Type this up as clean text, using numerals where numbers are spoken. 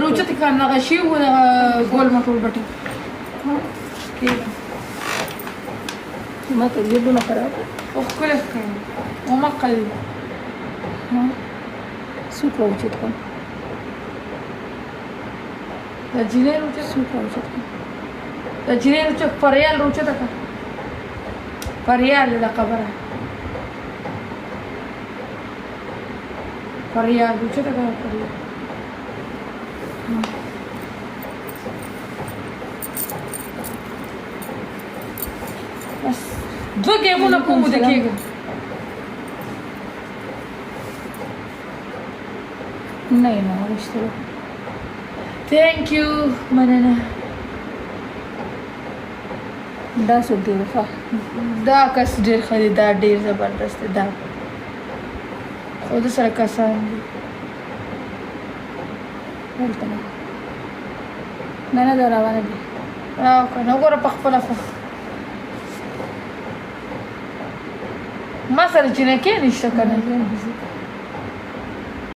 روچته کان غشي و ګول مټول بټه کېږي ما ته جيبونه خراب او خپل کوي وما قلب سوق راوچت کوم د جینې روچته سوق راوچت کوم د جینې روچته پريال روچته کا پريال د قبره پريال روچته کا پريال بس دو گیمونه کوم د کېږي نه نه ورشته ثانک یو مننه دا څوک دی وفا دا کس ډېر ښه دی دا ډېر زبردست دی دا خو د سره کسان دي ورته نه نه دا روانه دي راو که نه ګوره په خپله خو ما سره جینکې نشته که نه